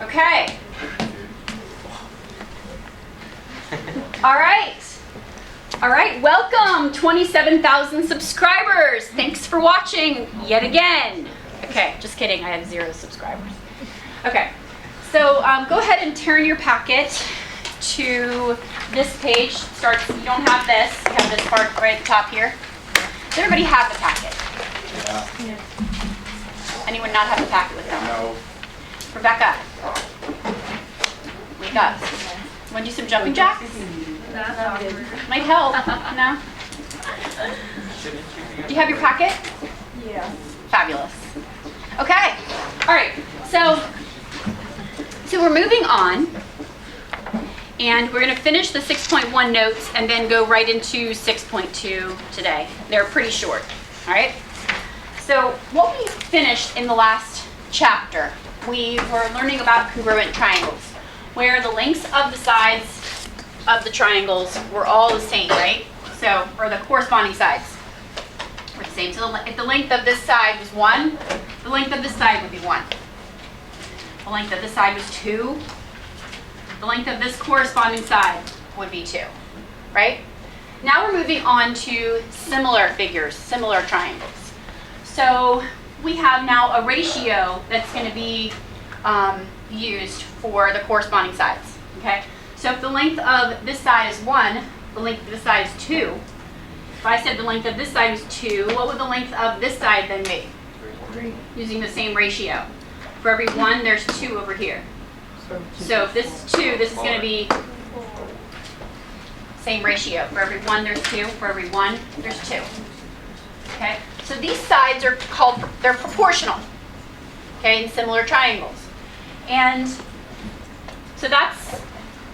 Okay. All right. All right, welcome, 27,000 subscribers. Thanks for watching yet again. Okay, just kidding, I have 0 subscribers. Okay, so go ahead and turn your packet to this page. Starts, you don't have this, you have this part right at the top here. Does everybody have the packet? Yeah. Anyone not have the packet with them? No. Rebecca, wake up. Want to do some jumping jacks? That's awkward. Might help. No? Do you have your packet? Yeah. Fabulous. Okay. All right. So we're moving on, and we're going to finish the 6.1 notes and then go right into 6.2 today. They're pretty short. All right. So what we finished in the last chapter, we were learning about congruent triangles, where the lengths of the sides of the triangles were all the same, right? So, or the corresponding sides were the same. So if the length of this side was 1, the length of this side would be 1. The length of this side was 2. The length of this corresponding side would be 2, right? Now we're moving on to similar figures, similar triangles. So we have now a ratio that's going to be used for the corresponding sides, okay? So if the length of this side is 1, the length of this side is 2. If I said the length of this side is 2, what would the length of this side then be? 3. Using the same ratio. For every 1, there's 2 over here. So if this is 2, this is going to be same ratio. For every 1, there's 2. For every 1, there's 2. Okay? So these sides are called, they're proportional, okay, in similar triangles. And so that's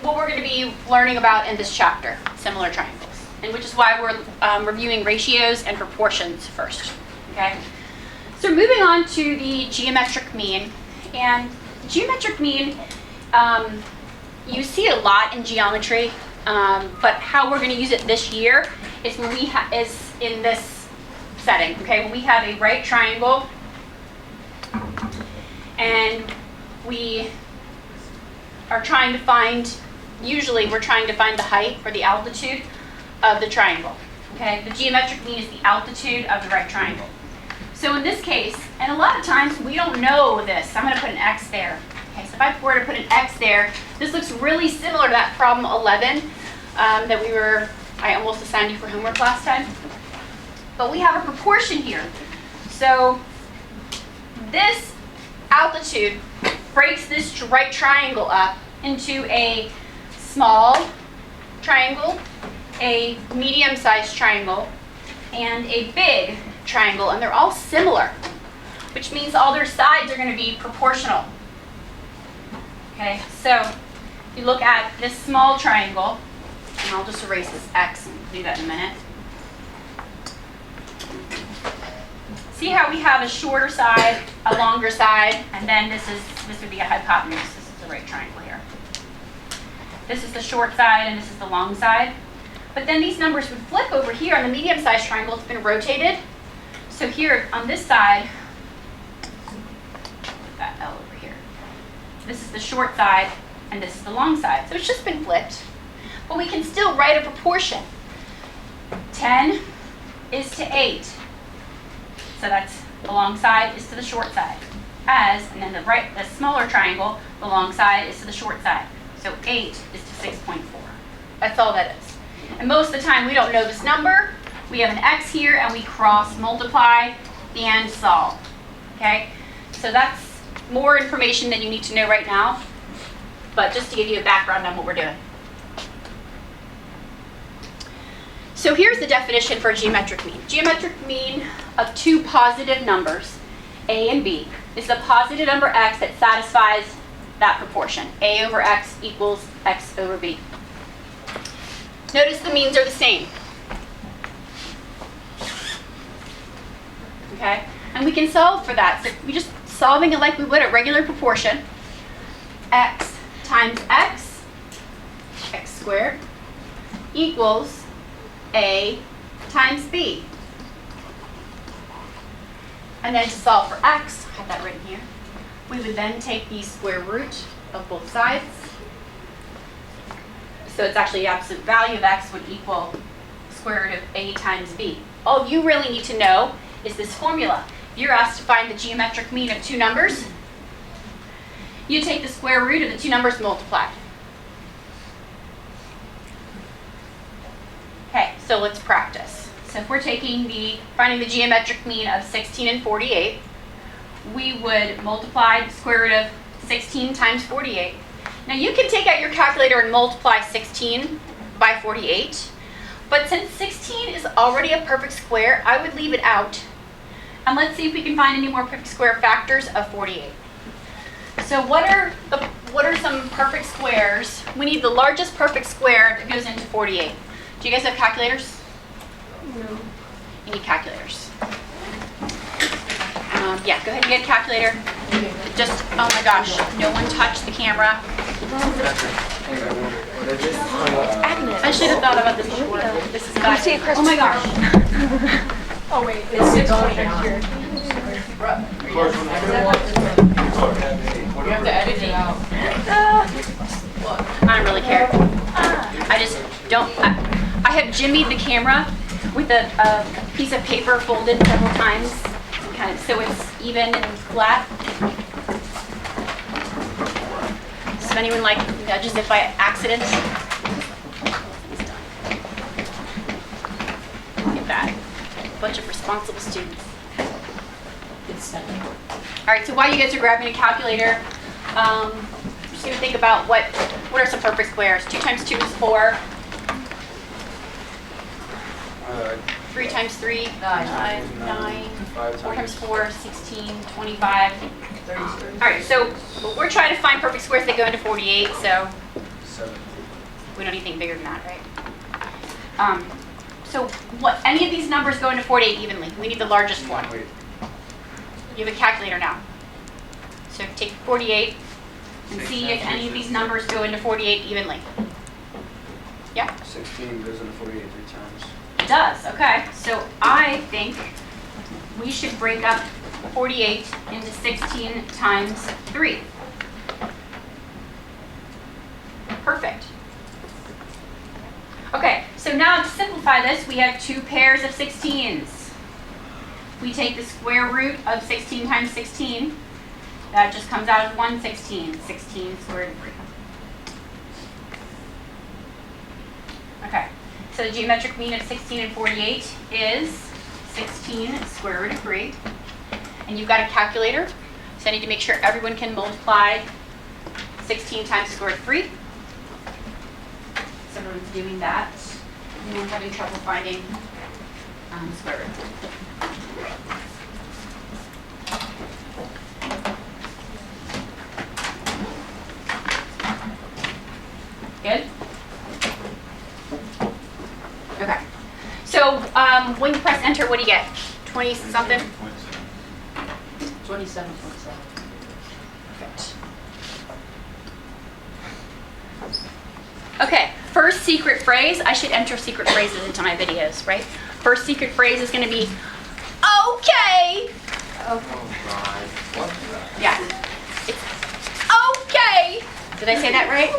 what we're going to be learning about in this chapter, similar triangles, and which is why we're reviewing ratios and proportions first, okay? So moving on to the geometric mean, and geometric mean, you see it a lot in geometry, but how we're going to use it this year is when we is in this setting, okay? When we have a right triangle, and we are trying to find, usually we're trying to find the height or the altitude of the triangle. Okay, the geometric mean is the altitude of the right triangle. So in this case, and a lot of times we don't know this. I'm going to put an X there. Okay, so if I were to put an X there, this looks really similar to that problem 11 that I almost assigned you for homework last time. But we have a proportion here. So this altitude breaks this right triangle up into a small triangle, a medium-sized triangle, and a big triangle, and they're all similar, which means all their sides are going to be proportional. Okay, so if you look at this small triangle, and I'll just erase this X and do that in a minute. See how we have a shorter side, a longer side, and then this would be a hypotenuse. This is the right triangle here. This is the short side and this is the long side. But then these numbers would flip over here on the medium-sized triangle. It's been rotated. So here on this side, put that L over here. This is the short side and this is the long side. So it's just been flipped. But we can still write a proportion. 10 is to 8. So that's the long side is to the short side. And then the smaller triangle, the long side is to the short side. So 8 is to 6.4. That's all that is. And most of the time we don't know this number. We have an X here and we cross multiply and solve. Okay? So that's more information than you need to know right now. But just to give you a background on what we're doing. So here's the definition for a geometric mean. Geometric mean of two positive numbers, A and B, is the positive number X that satisfies that proportion. A over X equals X over B. Notice the means are the same. Okay? And we can solve for that. So we're just solving it like we would a regular proportion. X times X, X squared, equals A times B. And then to solve for X, I have that written here, We would then take the square root of both sides. So it's actually the absolute value of x would equal square root of a times b. All you really need to know is this formula. If you're asked to find the geometric mean of two numbers, you take the square root of the two numbers multiplied. Okay, so let's practice. So if we're finding the geometric mean of 16 and 48, we would multiply the square root of 16 times 48. Now you can take out your calculator and multiply 16 by 48, but since 16 is already a perfect square, I would leave it out. And let's see if we can find any more perfect square factors of 48. So what are some perfect squares? We need the largest perfect square that goes into 48. Do you guys have calculators? No. You need calculators. Yeah, go ahead and get a calculator. Just, oh my gosh, no one touch the camera. I should have thought about this before. This is bad. Oh my gosh. Oh wait, it's 6.9 here. You have to edit it out. I don't really care. I just don't. I have jimmied the camera with a piece of paper folded several times, kind of so it's even and flat. So if anyone nudges it by accident, look at that. A bunch of responsible students. All right, so while you guys are grabbing a calculator, just gonna think about what are some perfect squares. 2 times 2 is 4. 3 times 3, 9. 4 times 4, 16, 25. All right, so we're trying to find perfect squares that go into 48, so 7. we don't need anything bigger than that, right? So any of these numbers go into 48 evenly. We need the largest one. Wait. You have a calculator now. So take 48 and see if any of these numbers go into 48 evenly. Yeah? 16 goes into 48 3 times. It does, okay. So I think we should break up 48 into 16 times 3. Perfect. Okay, so now to simplify this, we have 2 pairs of 16s. We take the square root of 16 times 16. That just comes out as 116. 16 squared root of 3. Okay, so the geometric mean of 16 and 48 is 16 square root of 3. And you've got a calculator, so I need to make sure everyone can multiply 16 times square root of 3. So everyone's doing that. Anyone's having trouble finding square root? Good? Okay. So when you press enter, what do you get? 20 something? 27.7. Perfect. Okay, first secret phrase. I should enter secret phrases into my videos, right? First secret phrase is going to be, okay. Oh God. What? Yeah. It's okay. Did I say that right?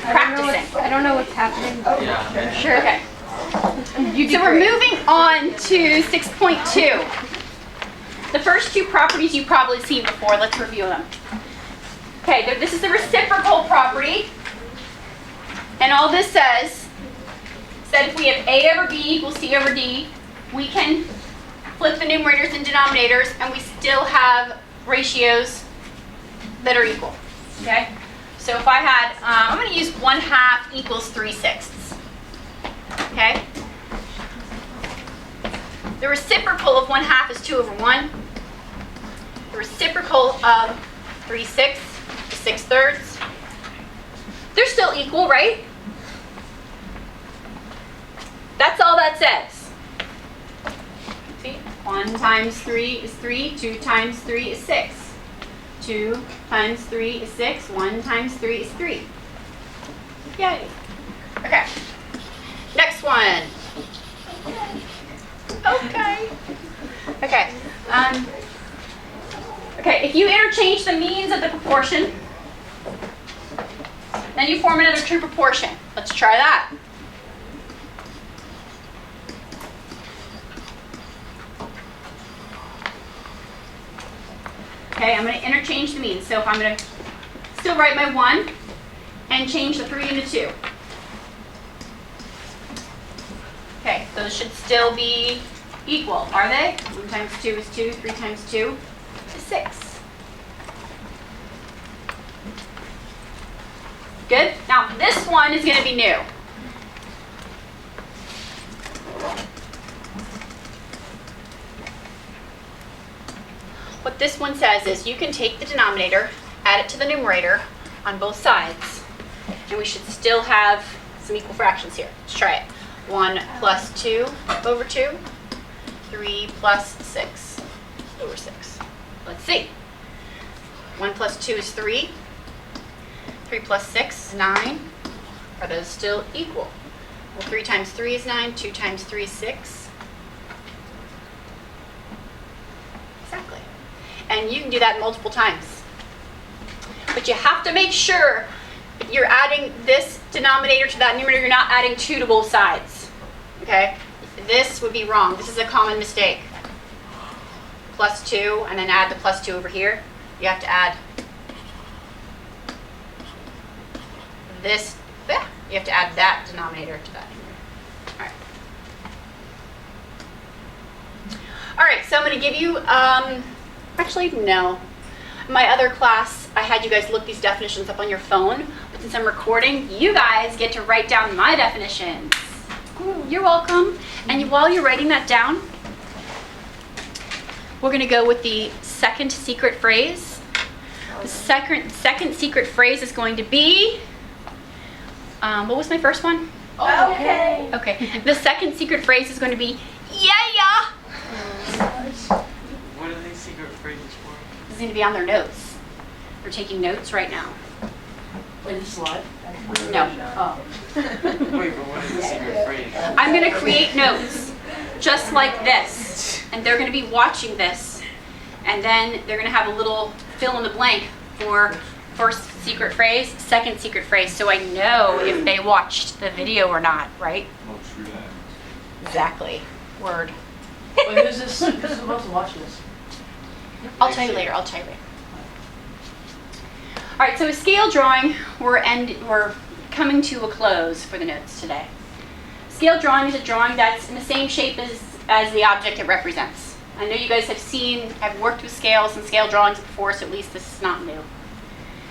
Practicing. I don't know what's happening. Yeah. Sure. Okay. So we're moving on to 6.2. The first 2 properties you've probably seen before. Let's review them. Okay, this is the reciprocal property. And all this says that if we have A over B equals C over D, we can flip the numerators and denominators and we still have ratios that are equal. Okay? So if I had, I'm going to use 1/2 equals 3/6. Okay? The reciprocal of 1/2 is 2 over 1. The reciprocal of 3/6 is 6/3. They're still equal, right? That's all that says. See? 1 times 3 is 3. 2 times 3 is 6. 2 times 3 is 6. 1 times 3 is 3. Yay. Okay. Next one. Okay. Okay. Okay. Okay, if you interchange the means of the proportion, then you form another true proportion. Let's try that. Okay, I'm going to interchange the means. So if I'm going to still write my 1 and change the 3 into 2. Okay, those should still be equal, are they? 1 times 2 is 2, 3 times 2 is 6. Good? Now this one is going to be new. What this one says is you can take the denominator, add it to the numerator on both sides, and we should still have some equal fractions here. Let's try it. 1 plus 2 over 2, 3 plus 6 over 6. Let's see. 1 plus 2 is 3. 3 plus 6 is 9. Are those still equal? Well, 3 times 3 is 9. 2 times 3 is 6. Exactly. And you can do that multiple times. But you have to make sure if you're adding this denominator to that numerator, you're not adding 2 to both sides. Okay? This would be wrong. This is a common mistake. Plus 2, and then add the plus 2 over here. You have to add this. You have to add that denominator to that numerator. All right, so I'm going to give you, actually, no. In my other class, I had you guys look these definitions up on your phone, but since I'm recording, you guys get to write down my definitions. Ooh, you're welcome. And while you're writing that down, we're going to go with the second secret phrase. The second secret phrase is going to be, what was my first one? Okay. Okay. The second secret phrase is going to be, yeah. What are these secret phrases for? This is going to be on their notes. They're taking notes right now. Wait, this slide? No. Oh. Wait, but what is the secret phrase? I'm going to create notes just like this. And they're going to be watching this. And then they're going to have a little fill in the blank for first secret phrase, second secret phrase. So I know if they watched the video or not, right? Oh, true that. Exactly. Word. Wait, who's supposed to watch this? I'll tell you later. All right, so a scale drawing, we're coming to a close for the notes today. Scale drawing is a drawing that's in the same shape as the object it represents. I know you guys have worked with scales and scale drawings before, so at least this is not new.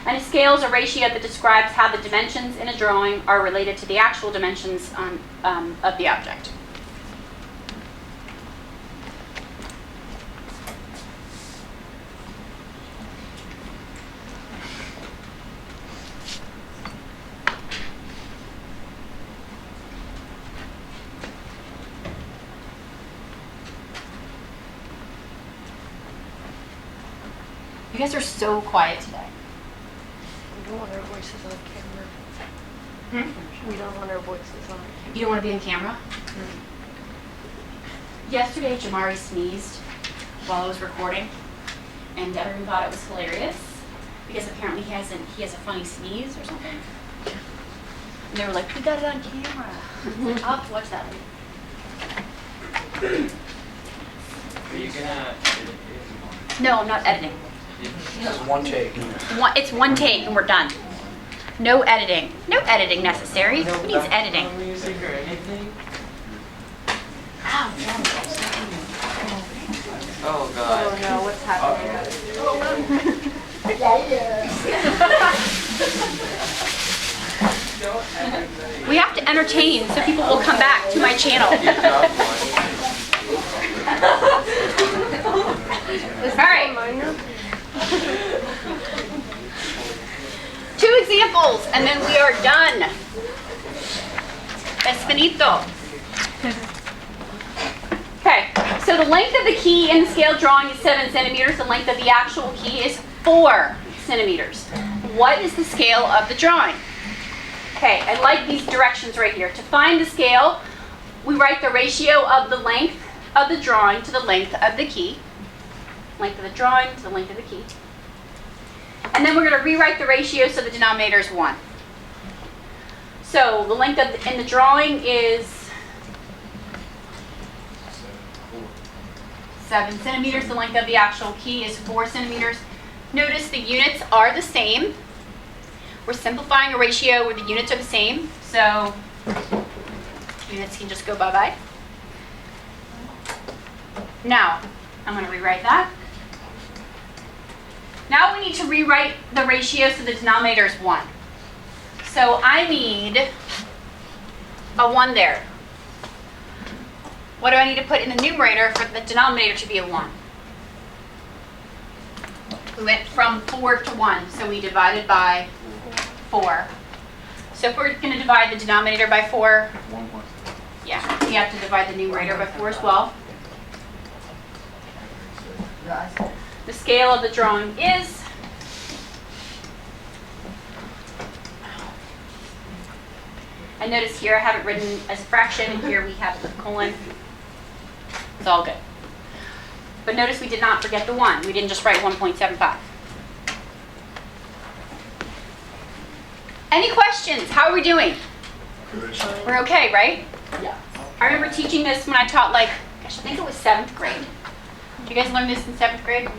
And a scale is a ratio that describes how the dimensions in a drawing are related to the actual dimensions of the object. You guys are so quiet today. We don't want our voices on camera. We don't want our voices on camera. You don't want to be on camera? Yesterday, Jamari sneezed while I was recording, and everyone thought it was hilarious because apparently he has a funny sneeze or something. And they were like, "We got it on camera." I'll have to watch that later. Are you gonna edit it? No, I'm not editing. Just one take. It's one take and we're done. No editing. No editing necessary. Who needs editing? No music or anything? Ow. Oh god. Oh no, what's happening? We have to entertain so people will come back to my channel. All right. 2 examples, and then we are done. Es finito. Okay, so the length of the key in the scale drawing is 7 centimeters. The length of the actual key is 4 centimeters. What is the scale of the drawing? Okay, I like these directions right here. To find the scale, we write the ratio of the length of the drawing to the length of the key. length of the drawing to the length of the key. And then we're going to rewrite the ratio so the denominator is 1. So the length in the drawing is 7 centimeters. The length of the actual key is 4 centimeters. Notice the units are the same. We're simplifying a ratio where the units are the same. So units can just go bye-bye. Now, I'm going to rewrite that. Now we need to rewrite the ratio so the denominator is 1. So I need a 1 there. What do I need to put in the numerator for the denominator to be a 1? We went from 4 to 1, so we divided by 4. So if we're going to divide the denominator by 4, yeah, we have to divide the numerator by 4 as well. The scale of the drawing is and notice here I have it written as a fraction, and here we have it with a colon. It's all good. But notice we did not forget the 1. We didn't just write 1.75. Any questions? How are we doing? We're okay, right? Yeah. I remember teaching this when I taught, like, gosh, I think it was 7th grade. Did you guys learn this in 7th grade?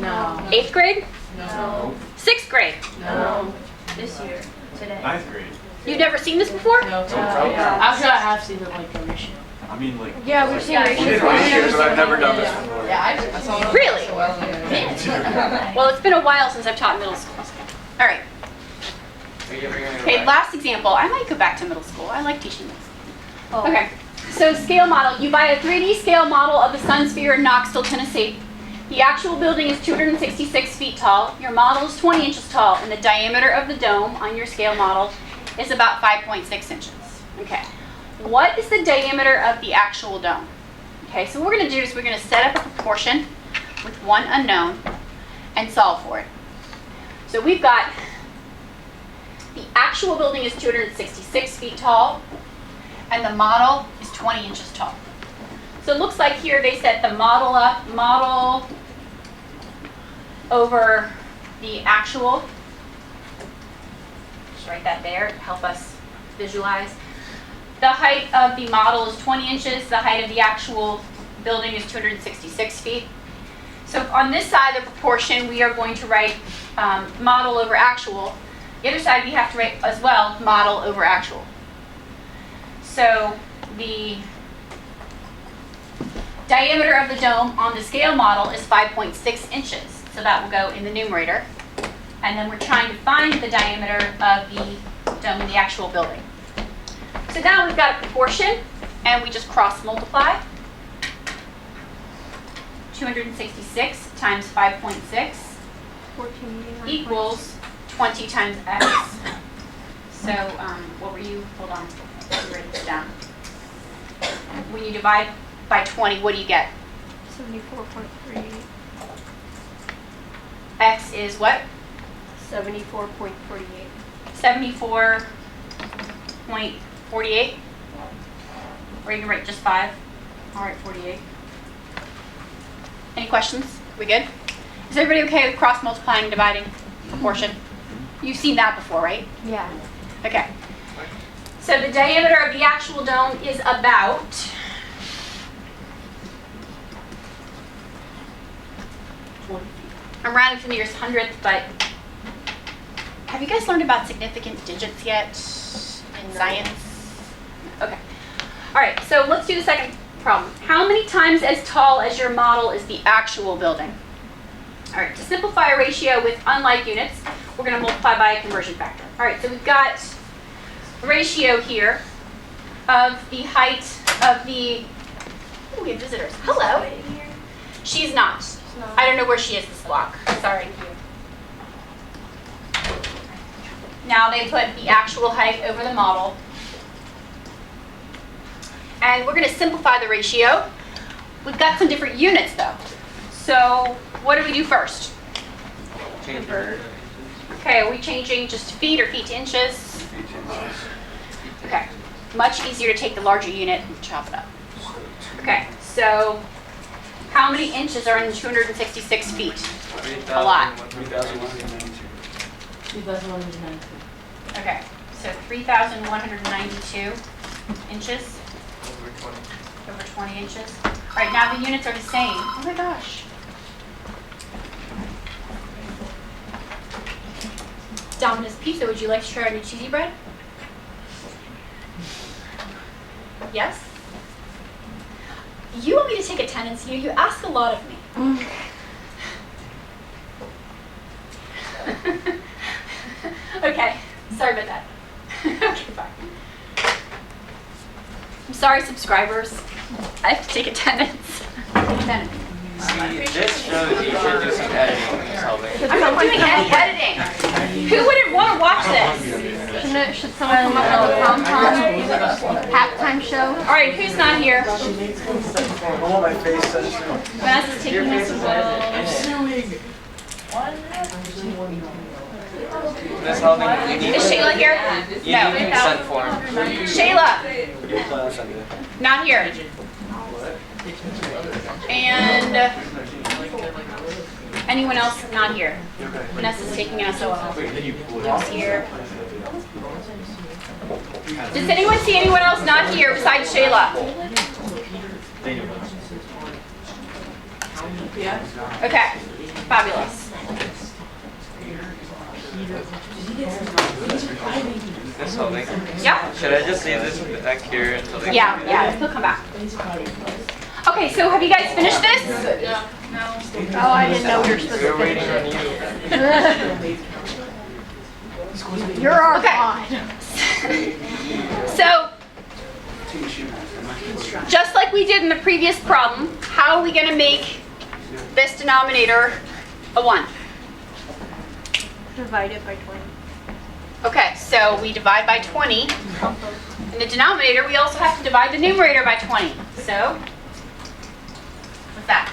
No. 8th grade? No. 6th grade? No. This year, today. 9th grade. You've never seen this before? No. Yeah. Actually, I have seen the like the ratio. I mean, like. Yeah, we've seen We ratios. did ratios, but I've never done this before. Really? Well, it's been a while since I've taught middle school. All right. Are you bringing it Okay, back? last example. I might go back to middle school. I like teaching this. Oh. Okay, so scale model. You buy a 3D scale model of the Sun Sphere in Knoxville, Tennessee. The actual building is 266 feet tall. Your model is 20 inches tall, and the diameter of the dome on your scale model is about 5.6 inches. Okay, what is the diameter of the actual dome? Okay, so what we're going to do is we're going to set up a proportion with one unknown and solve for it. So we've got the actual building is 266 feet tall, and the model is 20 inches tall. So it looks like here they set the model up, model over the actual. Just write that there to help us visualize. The height of the model is 20 inches. The height of the actual building is 266 feet. So on this side of the proportion, we are going to write model over actual. The other side, we have to write as well, model over actual. So the diameter of the dome on the scale model is 5.6 inches. So that will go in the numerator. And then we're trying to find the diameter of the dome in the actual building. So now we've got a proportion, and we just cross multiply. 266 times 5.6 equals 20 times x. So what were you, hold on, let me write this down. When you divide by 20, what do you get? 74.38. X is what? 74.48. 74.48? Or you can write just 5. I'll write 48. Any questions? We good? Is everybody okay with cross multiplying and dividing proportion? You've seen that before, right? Yeah. Okay. So the diameter of the actual dome is about 20 feet. I'm rounding to the nearest hundredth, but have you guys learned about significant digits yet in science? Okay. All right, so let's do the second problem. How many times as tall as your model is the actual building? All right, to simplify a ratio with unlike units, we're going to multiply by a conversion factor. All right, so we've got a ratio here of the height of the, oh, we have visitors. Hello. She's not. I don't know where she is this block. Sorry. Now they put the actual height over the model. And we're going to simplify the ratio. We've got some different units though. So what do we do first? Change it. Okay, are we changing just feet or feet to inches? Okay, much easier to take the larger unit and chop it up. Okay, so How many inches are in 266 feet? A lot. 3,192. 2,192. Okay, so 3,192 inches, Over 20. over 20 inches. All right, now the units are the same. Oh my gosh. Domino's Pizza, would you like to try our new cheesy bread? Yes? You want me to take attendance here? You ask a lot of me. Okay, sorry about that. Okay, fine. I'm sorry, subscribers. I have to take attendance. Attendance. See, this shows you should do some editing or something. I'm not doing any editing. Who wouldn't want to watch this? Should someone come up with a pom-pom halftime show? All right, who's not here? Oh, my face says so. Vanessa's taking this as well. Miss Holding, you need Is Shayla here? you No. need consent form. Shayla, Your class, I did. not here. And anyone else not here? Vanessa's taking an SOL. Luke's here. Does anyone see anyone else not here besides Shayla? Okay, fabulous. Miss Holding, Yeah? should I just leave this back here until they Yeah, he'll come back. Okay, so have you guys finished this? Oh, I didn't know we were supposed We're to waiting finish on you. it. You're our Okay. God. So, just like we did in the previous problem, how are we going to make this denominator a 1? Divide it by 20. Okay, so we divide by 20. In the denominator, we also have to divide the numerator by 20. So, what's that?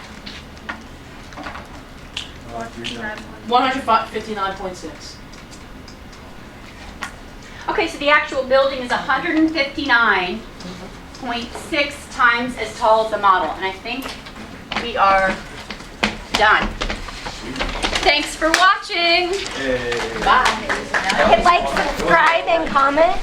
159.6. Okay, so the actual building is 159.6 times as tall as the model. And I think we are done. Thanks for watching. Hey. Bye. Hit like, subscribe, and comment.